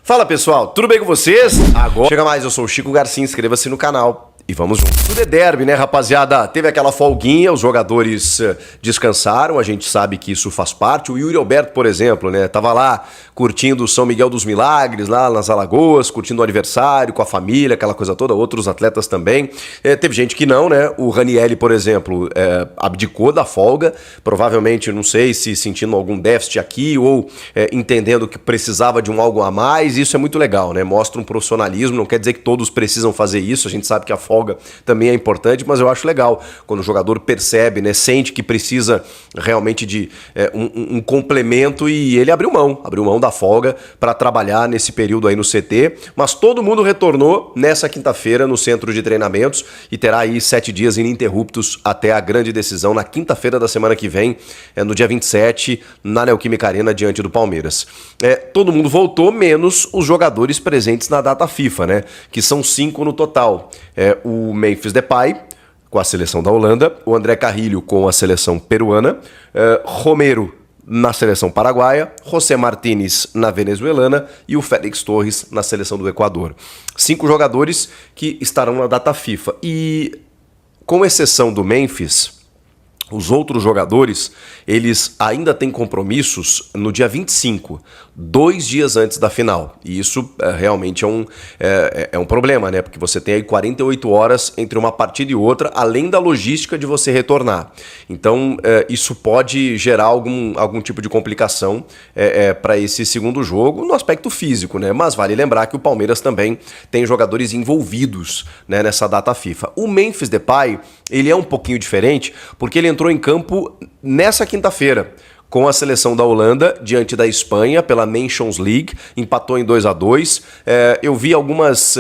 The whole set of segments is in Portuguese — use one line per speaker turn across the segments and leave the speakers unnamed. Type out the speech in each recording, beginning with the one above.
Fala pessoal, tudo bem com vocês? Agora chega mais, eu sou o Chico Garcia, inscreva-se no canal e vamos juntos. Tudo é derby, né, rapaziada? Teve aquela folguinha, os jogadores descansaram, a gente sabe que isso faz parte. O Yuri Alberto, por exemplo, né, tava lá curtindo o São Miguel dos Milagres, lá nas Alagoas, curtindo o aniversário com a família, aquela coisa toda, outros atletas também. Teve gente que não, né? O Ranieri, por exemplo, abdicou da folga, provavelmente, não sei se sentindo algum déficit aqui ou entendendo que precisava de um algo a mais. Isso é muito legal, né? Mostra um profissionalismo, não quer dizer que todos precisam fazer isso, a gente sabe que a folga também é importante, mas eu acho legal quando o jogador percebe, né, sente que precisa realmente de um complemento e ele abriu mão da folga para trabalhar nesse período aí no CT, mas todo mundo retornou nessa quinta-feira no centro de treinamentos e terá aí 7 dias ininterruptos até a grande decisão na quinta-feira da semana que vem, no dia 27, na Neoquímica Arena, diante do Palmeiras. Todo mundo voltou, menos os jogadores presentes na data FIFA, né, que são 5 no total. O Memphis Depay, com a seleção da Holanda, o André Carrilho com a seleção peruana, Romero na seleção paraguaia, José Martínez na venezuelana e o Félix Torres na seleção do Equador. 5 jogadores que estarão na data FIFA. E, com exceção do Memphis, os outros jogadores, eles ainda têm compromissos no dia 25, 2 dias antes da final. E isso realmente é um problema, né? Porque você tem aí 48 horas entre uma partida e outra, além da logística de você retornar. Então, isso pode gerar algum tipo de complicação para esse segundo jogo no aspecto físico, né? Mas vale lembrar que o Palmeiras também tem jogadores envolvidos, né, nessa data FIFA. O Memphis Depay, ele é um pouquinho diferente, porque ele entrou em campo nessa quinta-feira com a seleção da Holanda diante da Espanha pela Nations League, empatou em 2-2. Eu vi algumas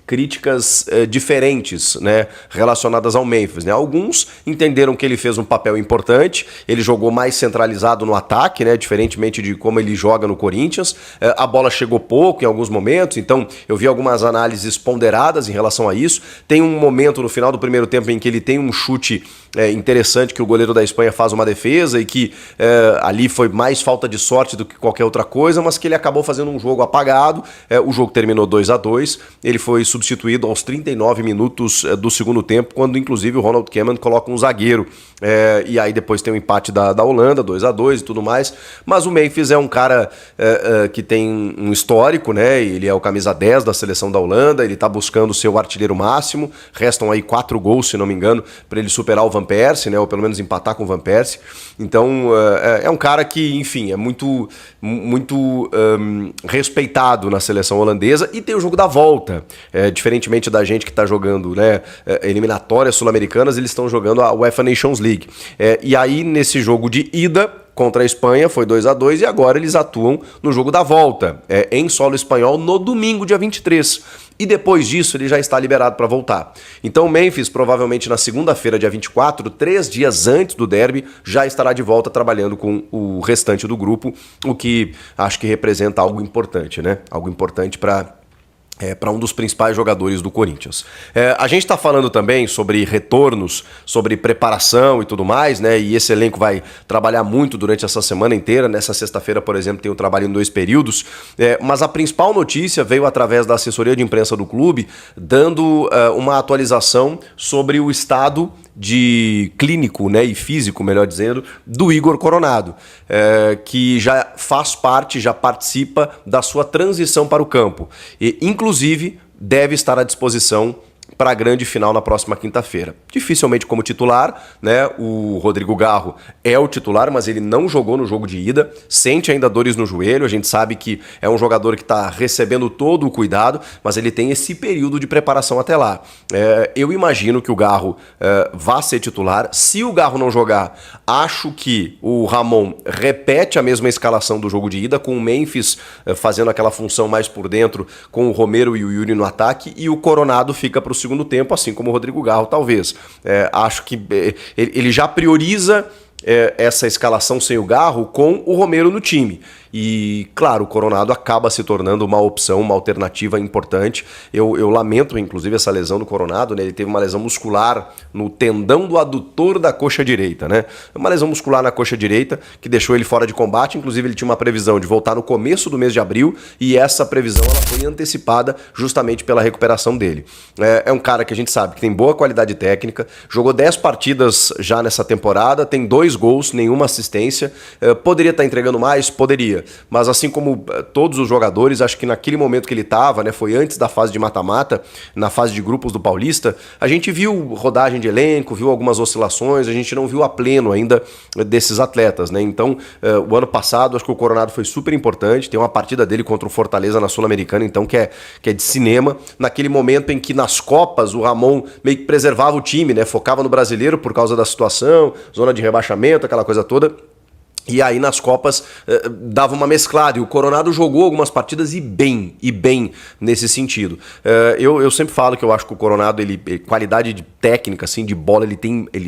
críticas diferentes, né, relacionadas ao Memphis, né? Alguns entenderam que ele fez um papel importante, ele jogou mais centralizado no ataque, né, diferentemente de como ele joga no Corinthians. A bola chegou pouco em alguns momentos, então eu vi algumas análises ponderadas em relação a isso. Tem um momento no final do primeiro tempo em que ele tem um chute interessante, que o goleiro da Espanha faz uma defesa e que ali foi mais falta de sorte do que qualquer outra coisa, mas que ele acabou fazendo um jogo apagado. O jogo terminou 2-2, ele foi substituído aos 39 minutos do segundo tempo, quando inclusive o Ronald Koeman coloca um zagueiro, e aí depois tem o empate da Holanda, 2-2 e tudo mais. Mas o Memphis é um cara que tem um histórico, né? Ele é o camisa 10 da seleção da Holanda, ele tá buscando o seu artilheiro máximo, restam aí 4 gols, se não me engano, para ele superar o Van Persie, né? Ou pelo menos empatar com o Van Persie. Então é um cara que, enfim, é muito respeitado na seleção holandesa e tem o jogo da volta. Diferentemente da gente que está jogando, né, eliminatórias sul-americanas, eles estão jogando a UEFA Nations League. E aí, nesse jogo de ida contra a Espanha, foi 2-2 e agora eles atuam no jogo da volta, em solo espanhol, no domingo, dia 23. E depois disso ele já está liberado para voltar. Então o Memphis, provavelmente na segunda-feira, dia 24, 3 dias antes do derby, já estará de volta trabalhando com o restante do grupo, o que acho que representa algo importante, né? Algo importante para um dos principais jogadores do Corinthians. A gente está falando também sobre retornos, sobre preparação e tudo mais, né? E esse elenco vai trabalhar muito durante essa semana inteira. Nessa sexta-feira, por exemplo, tem o trabalho em 2 períodos. Mas a principal notícia veio através da assessoria de imprensa do clube, dando uma atualização sobre o estado de clínico, né, e físico, melhor dizendo, do Igor Coronado, que já faz parte, já participa da sua transição para o campo. E, inclusive, deve estar à disposição para a grande final na próxima quinta-feira. Dificilmente como titular, né? O Rodrigo Garro é o titular, mas ele não jogou no jogo de ida, sente ainda dores no joelho, a gente sabe que é um jogador que está recebendo todo o cuidado, mas ele tem esse período de preparação até lá. Eu imagino que o Garro vá ser titular. Se o Garro não jogar, acho que o Ramon repete a mesma escalação do jogo de ida, com o Memphis fazendo aquela função mais por dentro, com o Romero e o Yuri no ataque, e o Coronado fica para o segundo tempo, assim como o Rodrigo Garro, talvez. Acho que ele já prioriza essa escalação sem o Garro com o Romero no time. E, claro, o Coronado acaba se tornando uma opção, uma alternativa importante. Eu lamento, inclusive, essa lesão do Coronado, né? Ele teve uma lesão muscular no tendão do adutor da coxa direita, né? Uma lesão muscular na coxa direita que deixou ele fora de combate. Inclusive, ele tinha uma previsão de voltar no começo do mês de abril e essa previsão ela foi antecipada justamente pela recuperação dele. É um cara que a gente sabe que tem boa qualidade técnica, jogou 10 partidas já nessa temporada, tem 2 gols, nenhuma assistência. Poderia estar entregando mais? Poderia. Mas assim como todos os jogadores, acho que naquele momento que ele estava, né, foi antes da fase de mata-mata, na fase de grupos do Paulista, a gente viu rodagem de elenco, viu algumas oscilações, a gente não viu a pleno ainda desses atletas, né? Então, o ano passado, acho que o Coronado foi super importante, tem uma partida dele contra o Fortaleza na Sul-Americana, então, que é de cinema, naquele momento em que nas Copas o Ramon meio que preservava o time, né? Focava no brasileiro por causa da situação, zona de rebaixamento, aquela coisa toda. E aí nas Copas dava uma mesclada, e o Coronado jogou algumas partidas e bem nesse sentido. Eu sempre falo que eu acho que o Coronado, qualidade de técnica, assim, de bola, ele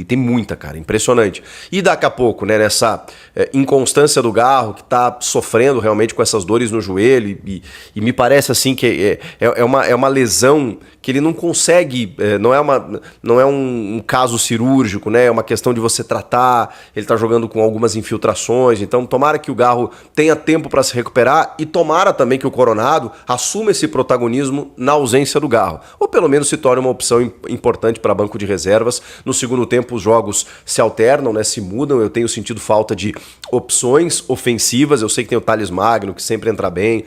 tem muita, cara, impressionante. E daqui a pouco, né, nessa inconstância do Garro, que tá sofrendo realmente com essas dores no joelho, e me parece assim que é uma lesão que ele não consegue, não é um caso cirúrgico, né, é uma questão de você tratar, ele tá jogando com algumas infiltrações. Então tomara que o Garro tenha tempo para se recuperar e tomara também que o Coronado assuma esse protagonismo na ausência do Garro, ou pelo menos se torne uma opção importante para banco de reservas. No segundo tempo os jogos se alternam, né, se mudam, eu tenho sentido falta de opções ofensivas. Eu sei que tem o Thales Magno, que sempre entra bem,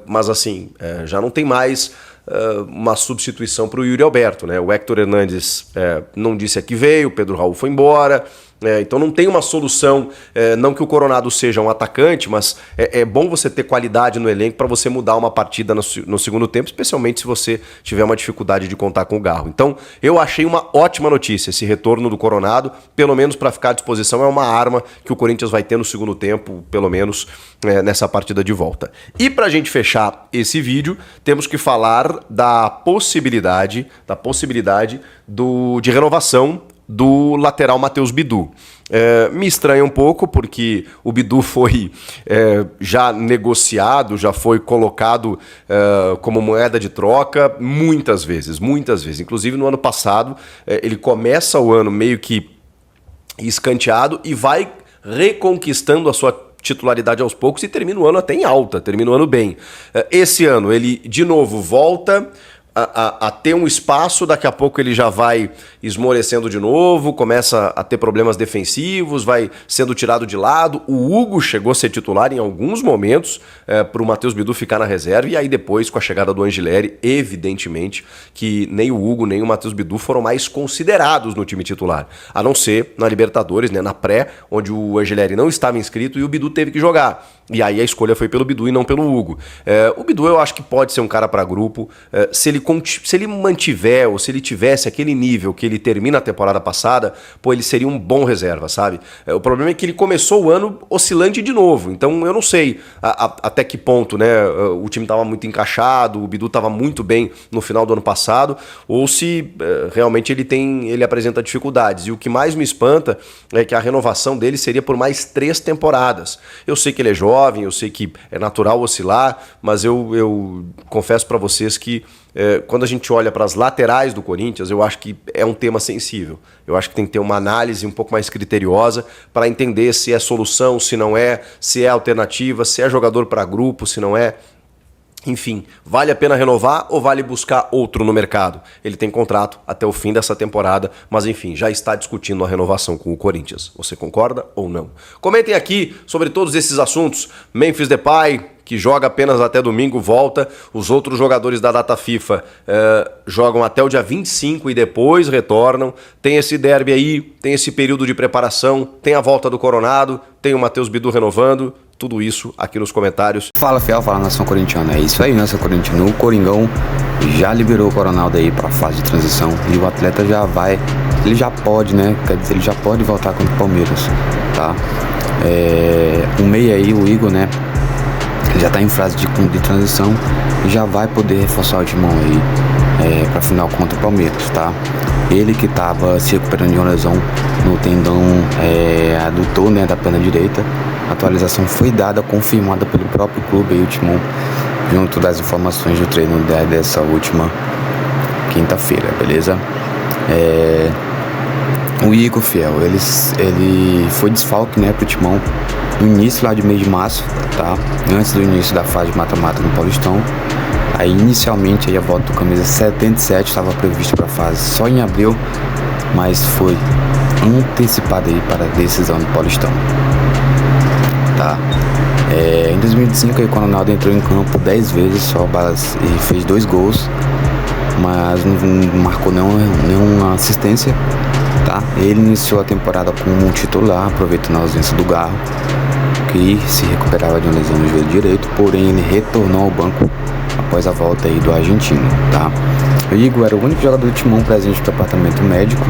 mas assim, já não tem mais uma substituição para o Yuri Alberto, né? O Héctor Hernandes não disse a que veio, o Pedro Raul foi embora. Então não tem uma solução, não que o Coronado seja um atacante, mas é bom você ter qualidade no elenco para você mudar uma partida no segundo tempo, especialmente se você tiver uma dificuldade de contar com o Garro. Então eu achei uma ótima notícia esse retorno do Coronado, pelo menos para ficar à disposição, é uma arma que o Corinthians vai ter no segundo tempo, pelo menos nessa partida de volta. E para a gente fechar esse vídeo, temos que falar da possibilidade de renovação do lateral Matheus Bidu. Me estranha um pouco porque o Bidu foi já negociado, já foi colocado como moeda de troca muitas vezes. Inclusive no ano passado, ele começa o ano meio que escanteado e vai reconquistando a sua titularidade aos poucos e termina o ano até em alta, termina o ano bem. Esse ano ele de novo volta a ter um espaço, daqui a pouco ele já vai esmorecendo de novo, começa a ter problemas defensivos, vai sendo tirado de lado. O Hugo chegou a ser titular em alguns momentos para o Matheus Bidu ficar na reserva, e aí depois, com a chegada do Angileri, evidentemente que nem o Hugo nem o Matheus Bidu foram mais considerados no time titular, a não ser na Libertadores, né, na pré, onde o Angileri não estava inscrito e o Bidu teve que jogar. E aí a escolha foi pelo Bidu e não pelo Hugo. O Bidu eu acho que pode ser um cara para grupo, se ele mantiver, ou se ele tivesse aquele nível que ele termina a temporada passada, pô, ele seria um bom reserva, sabe? O problema é que ele começou o ano oscilante de novo, então eu não sei até que ponto, né, o time estava muito encaixado, o Bidu estava muito bem no final do ano passado, ou se realmente ele apresenta dificuldades. E o que mais me espanta é que a renovação dele seria por mais 3 temporadas. Eu sei que ele é jovem, eu sei que é natural oscilar, mas eu confesso para vocês que quando a gente olha para as laterais do Corinthians, eu acho que é um tema sensível. Eu acho que tem que ter uma análise um pouco mais criteriosa para entender se é solução, se não é, se é alternativa, se é jogador para grupo, se não é. Enfim, vale a pena renovar ou vale buscar outro no mercado? Ele tem contrato até o fim dessa temporada, mas enfim, já está discutindo a renovação com o Corinthians. Você concorda ou não? Comentem aqui sobre todos esses assuntos. Memphis Depay, que joga apenas até domingo, volta. Os outros jogadores da data FIFA jogam até o dia 25 e depois retornam. Tem esse derby aí, tem esse período de preparação, tem a volta do Coronado, tem o Matheus Bidu renovando. Tudo isso aqui nos comentários.
Fala fiel, fala nação corintiana. É isso aí, nação corintiana. O Coringão já liberou o Coronado aí para a fase de transição e o atleta já vai, ele já pode, né? Quer dizer, ele já pode voltar contra o Palmeiras, tá? O meia aí, o Igor, né? Ele já tá em fase de transição e já vai poder reforçar o timão aí para final contra o Palmeiras, tá? Ele que tava se recuperando de uma lesão no tendão adutor, né, da perna direita. A atualização foi dada, confirmada pelo próprio clube aí, o Timão, junto das informações do treino dessa última quinta-feira, beleza? O Igor, fiel, ele foi desfalque, né, pro Timão no início lá de mês de março, tá? Antes do início da fase de mata-mata no Paulistão. Aí inicialmente aí a volta do camisa 77 estava prevista para a fase só em abril, mas foi antecipada aí para a decisão do Paulistão, tá? Em 2005 aí, quando o Ronaldo entrou em campo 10 vezes só e fez 2 gols, mas não marcou nenhuma assistência, tá? Ele iniciou a temporada como um titular, aproveitando a ausência do Garro, que se recuperava de uma lesão no joelho direito, porém ele retornou ao banco após a volta aí do argentino, tá? O Igor era o único jogador do Timão presente no departamento médico,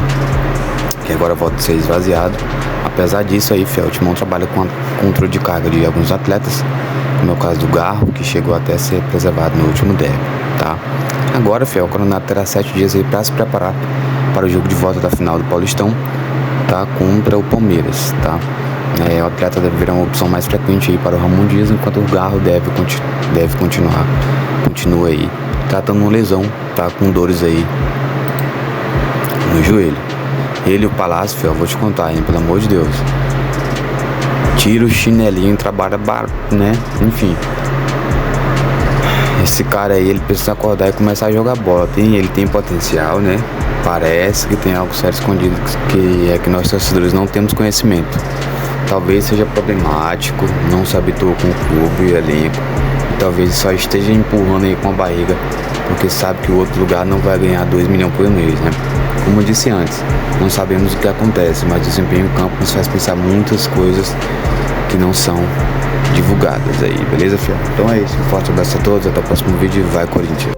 que agora volta a ser esvaziado. Apesar disso aí, fiel, o Timão trabalha com controle de carga de alguns atletas, como é o caso do Garro, que chegou até a ser preservado no último derby, tá? Agora, fiel, o Coronado terá 7 dias aí para se preparar para o jogo de volta da final do Paulistão, tá? Contra o Palmeiras, tá? O atleta deve virar uma opção mais frequente aí para o Ramon Dias, enquanto o Garro continua aí tratando uma lesão, tá? Com dores aí no joelho. Ele e o Palácio, fiel, vou te contar, hein? Pelo amor de Deus. Tira o chinelinho, trabalha, né? Enfim. Esse cara aí, ele precisa acordar e começar a jogar bola. Ele tem potencial, né? Parece que tem algo sério escondido que nós torcedores não temos conhecimento. Talvez seja problemático, não se habituou com o clube e o elenco. E talvez só esteja empurrando aí com a barriga, porque sabe que o outro lugar não vai ganhar 2 milhões por mês, né? Como eu disse antes, não sabemos o que acontece, mas o desempenho em campo nos faz pensar muitas coisas que não são divulgadas aí, beleza, fiel? Então é isso, um forte abraço a todos, até o próximo vídeo e vai Corinthians!